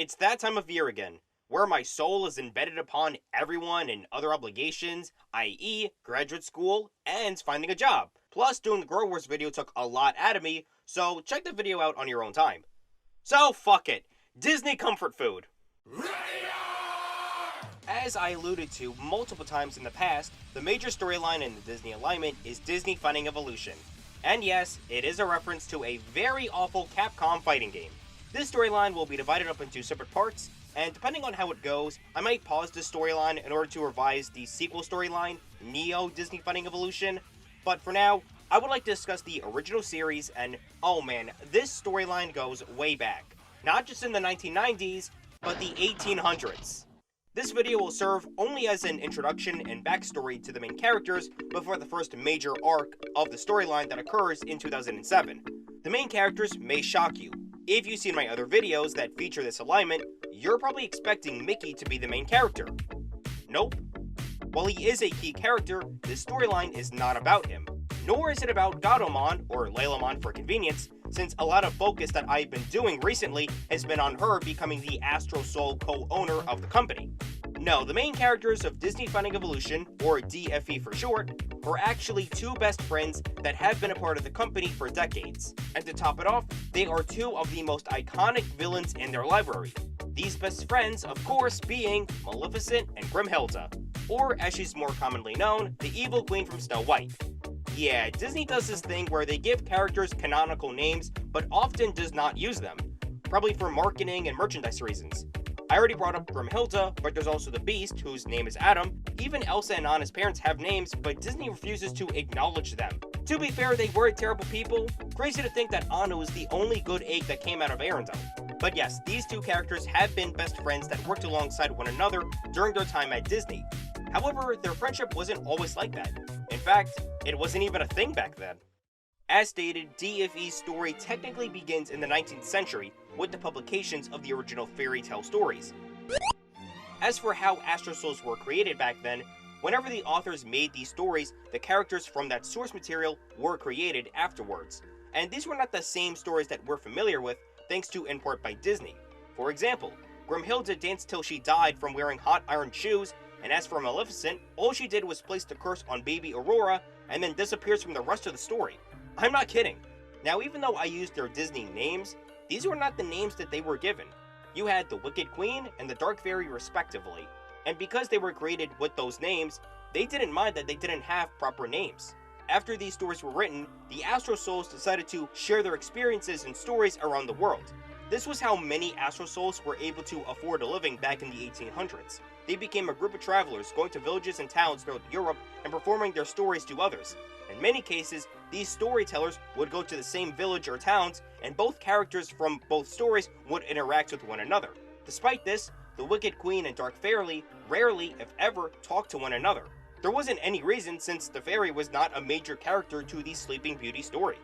It's that time of year again, where my soul is embedded upon everyone and other obligations, i.e., graduate school and finding a job. Plus, doing the Grow Wars video took a lot out of me, so check the video out on your own time. So, fuck it. Disney comfort food. As I alluded to multiple times in the past, the major storyline in the Disney alignment is Disney Fighting Evolution. And yes, it is a reference to a very awful Capcom fighting game. This storyline will be divided up into separate parts, and depending on how it goes, I might pause this storyline in order to revise the sequel storyline, Neo Disney Fighting Evolution. But for now, I would like to discuss the original series, and oh man, this storyline goes way back. Not just in the 1990s, but the 1800s. This video will serve only as an introduction and backstory to the main characters before the first major arc of the storyline that occurs in 2007. The main characters may shock you. If you've seen my other videos that feature this alignment, you're probably expecting Mickey to be the main character. Nope. While he is a key character, this storyline is not about him. Nor is it about Gatomon, or Lailamon for convenience, since a lot of focus that I've been doing recently has been on her becoming the Astro Soul co-owner of the company. No, the main characters of Disney Fighting Evolution, or DFE for short, are actually two best friends that have been a part of the company for decades. And to top it off, they are two of the most iconic villains in their library. These best friends, of course, being Maleficent and Grimhilda, or as she's more commonly known, the evil queen from Snow White. Yeah, Disney does this thing where they give characters canonical names, but often does not use them, probably for marketing and merchandise reasons. I already brought up Grimhilda, but there's also the Beast, whose name is Adam. Even Elsa and Anna's parents have names, but Disney refuses to acknowledge them. To be fair, they were terrible people. Crazy to think that Anna was the only good egg that came out of Arendelle. But yes, these two characters have been best friends that worked alongside one another during their time at Disney. However, their friendship wasn't always like that. In fact, it wasn't even a thing back then. As stated, DFE's story technically begins in the 19th century with the publications of the original fairy tale stories. As for how Astro Souls were created back then, whenever the authors made these stories, the characters from that source material were created afterwards. And these were not the same stories that we're familiar with, thanks to import by Disney. For example, Grimhilda danced till she died from wearing hot iron shoes, and as for Maleficent, all she did was place the curse on baby Aurora and then disappears from the rest of the story. I'm not kidding. Now, even though I used their Disney names, these were not the names that they were given. You had the Wicked Queen and the Dark Fairy respectively, and because they were created with those names, they didn't mind that they didn't have proper names. After these stories were written, the Astro Souls decided to share their experiences and stories around the world. This was how many Astro Souls were able to afford a living back in the 1800s. They became a group of travelers going to villages and towns throughout Europe and performing their stories to others. In many cases, these storytellers would go to the same village or towns, and both characters from both stories would interact with one another. Despite this, the Wicked Queen and Dark Fairy rarely, if ever, talked to one another. There wasn't any reason since the fairy was not a major character to the Sleeping Beauty story.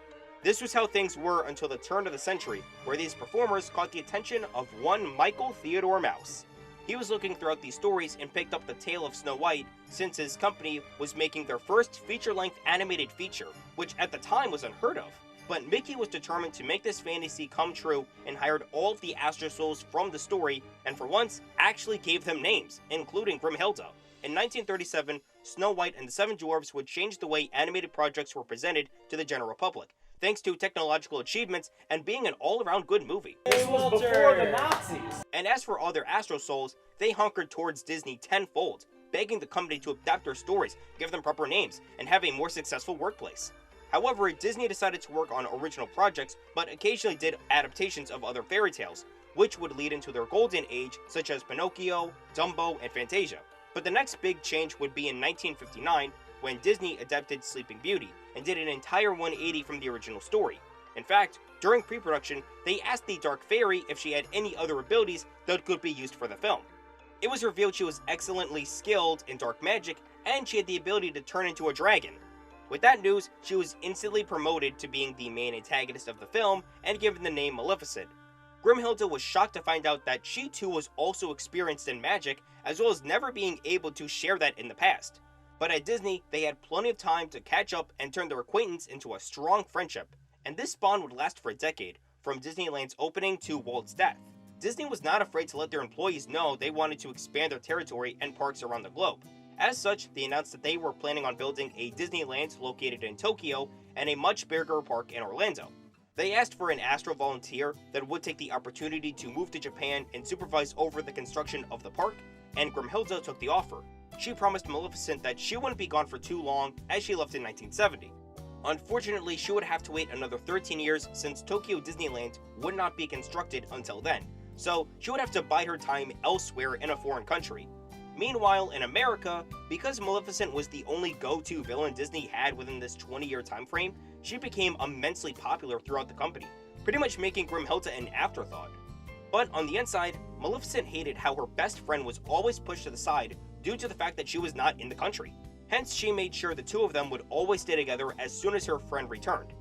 This was how things were until the turn of the century, where these performers caught the attention of one Michael Theodore Mouse. He was looking throughout these stories and picked up the tale of Snow White since his company was making their first feature-length animated feature, which at the time was unheard of. But Mickey was determined to make this fantasy come true and hired all of the Astro Souls from the story and for once actually gave them names, including Grimhilda. In 1937, Snow White and the Seven Dwarfs would change the way animated projects were presented to the general public, thanks to technological achievements and being an all-around good movie. This was before the Nazis! And as for all their Astro Souls, they hunkered towards Disney tenfold, begging the company to adapt their stories, give them proper names, and have a more successful workplace. However, Disney decided to work on original projects, but occasionally did adaptations of other fairy tales, which would lead into their golden age, such as Pinocchio, Dumbo, and Fantasia. But the next big change would be in 1959, when Disney adapted Sleeping Beauty, and did an entire 180 from the original story. In fact, during pre-production, they asked the Dark Fairy if she had any other abilities that could be used for the film. It was revealed she was excellently skilled in dark magic, and she had the ability to turn into a dragon. With that news, she was instantly promoted to being the main antagonist of the film, and given the name Maleficent. Grimhilda was shocked to find out that she too was also experienced in magic, as well as never being able to share that in the past. But at Disney, they had plenty of time to catch up and turn their acquaintance into a strong friendship, and this bond would last for a decade, from Disneyland's opening to Walt's death. Disney was not afraid to let their employees know they wanted to expand their territory and parks around the globe. As such, they announced that they were planning on building a Disneyland located in Tokyo and a much bigger park in Orlando. They asked for an Astro volunteer that would take the opportunity to move to Japan and supervise over the construction of the park, and Grimhilda took the offer. She promised Maleficent that she wouldn't be gone for too long, as she left in 1970. Unfortunately, she would have to wait another 13 years since Tokyo Disneyland would not be constructed until then, so she would have to bide her time elsewhere in a foreign country. Meanwhile, in America, because Maleficent was the only go-to villain Disney had within this 20-year time frame, she became immensely popular throughout the company, pretty much making Grimhilda an afterthought. But on the inside, Maleficent hated how her best friend was always pushed to the side due to the fact that she was not in the country. Hence, she made sure the two of them would always stay together as soon as her friend returned.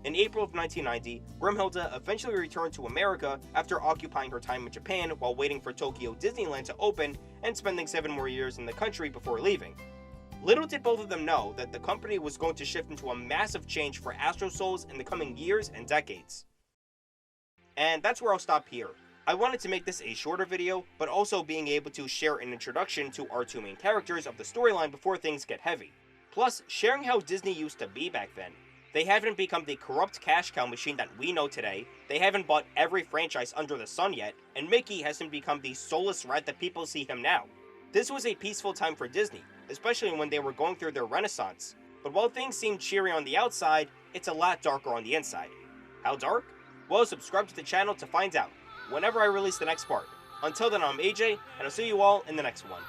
In April of 1990, Grimhilda eventually returned to America after occupying her time in Japan while waiting for Tokyo Disneyland to open and spending 7 more years in the country before leaving. Little did both of them know that the company was going to shift into a massive change for Astro Souls in the coming years and decades. And that's where I'll stop here. I wanted to make this a shorter video, but also being able to share an introduction to our two main characters of the storyline before things get heavy. Plus, sharing how Disney used to be back then. They haven't become the corrupt cash cow machine that we know today, they haven't bought every franchise under the sun yet, and Mickey hasn't become the soulless rat that people see him now. This was a peaceful time for Disney, especially when they were going through their renaissance. But while things seem cheery on the outside, it's a lot darker on the inside. How dark? Well, subscribe to the channel to find out, whenever I release the next part. Until then, I'm AJ, and I'll see you all in the next one.